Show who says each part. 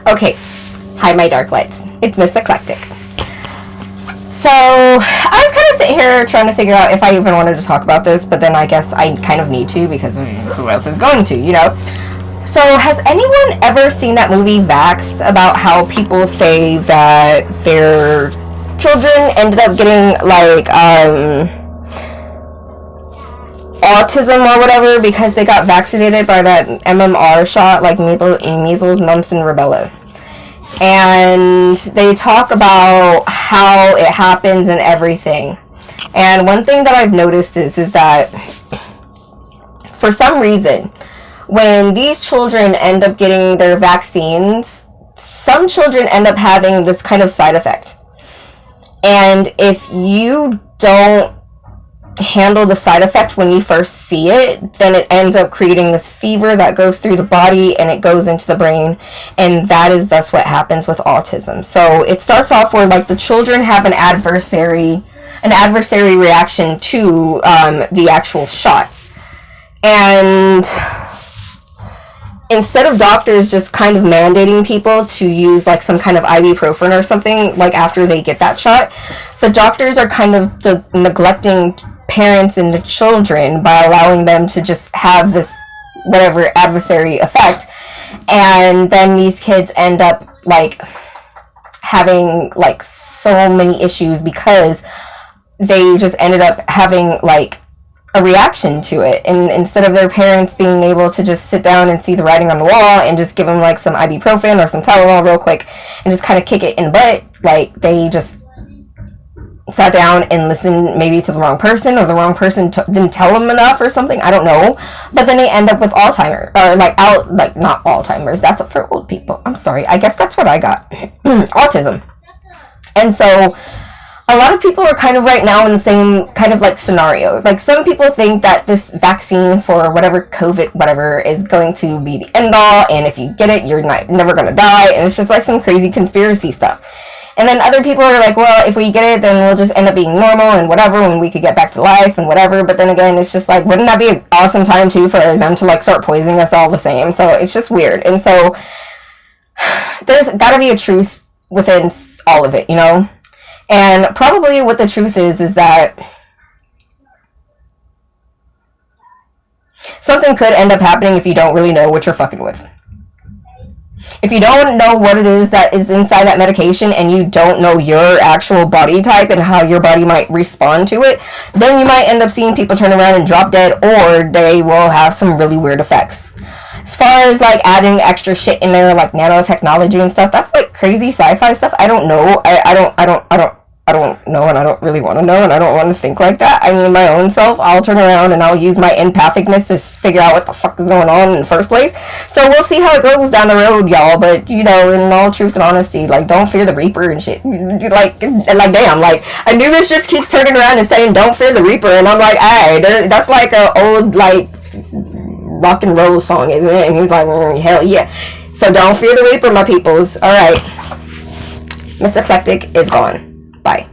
Speaker 1: Okay, hi my dark lights. It's Miss Eclectic. So, I was kind of sitting here trying to figure out if I even wanted to talk about this, but then I guess I kind of need to because who else is going to, you know? So, has anyone ever seen that movie Vax about how people say that their children ended up getting like autism or whatever because they got vaccinated by that MMR shot, like measles, mumps, and rubella? And they talk about how it happens and everything. And one thing that I've noticed is that for some reason, when these children end up getting their vaccines, some children end up having this kind of side effect. And if you don't handle the side effect when you first see it, then it ends up creating this fever that goes through the body and it goes into the brain, and that is thus what happens with autism. So it starts off where like the children have an adversary reaction to the actual shot, and instead of doctors just kind of mandating people to use like some kind of ibuprofen or something like after they get that shot, the doctors are kind of neglecting parents and the children by allowing them to just have this whatever adversary effect, and then these kids end up like having like so many issues because they just ended up having like a reaction to it, and instead of their parents being able to just sit down and see the writing on the wall and just give them like some ibuprofen or some Tylenol real quick and just kind of kick it in the butt, like they just sat down and listened maybe to the wrong person, or the wrong person didn't tell them enough or something, I don't know, but then they end up with Alzheimer's, or not Alzheimer's, that's for old people, I'm sorry, I guess that's what I got, autism. And so a lot of people are kind of right now in the same kind of like scenario. Like some people think that this vaccine for whatever COVID whatever is going to be the end all, and if you get it you're never going to die, and it's just like some crazy conspiracy stuff. And then other people are like, well, if we get it, then we'll just end up being normal and whatever, and we could get back to life and whatever. But then again, it's just like, wouldn't that be an awesome time too for them to like start poisoning us all the same? So it's just weird. And so there's got to be a truth within all of it, you know? And probably what the truth is that something could end up happening if you don't really know what you're fucking with. If you don't know what it is that is inside that medication, and you don't know your actual body type and how your body might respond to it, then you might end up seeing people turn around and drop dead, or they will have some really weird effects. As far as like adding extra shit in there, like nanotechnology and stuff, that's like crazy sci-fi stuff. I don't know. I don't know, and I don't really want to know, and I don't want to think like that. I mean, my own self, I'll turn around and I'll use my empathicness to figure out what the fuck is going on in the first place. So we'll see how it goes down the road, y'all. But, you know, in all truth and honesty, like, don't fear the Reaper and shit. Like damn, like, Anubis just keeps turning around and saying, don't fear the Reaper, and I'm like, hey, that's like a old, like, rock and roll song, isn't it? And he's like, hell yeah. So don't fear the Reaper, my peoples. Alright. Miss Eclectic is gone. Bye.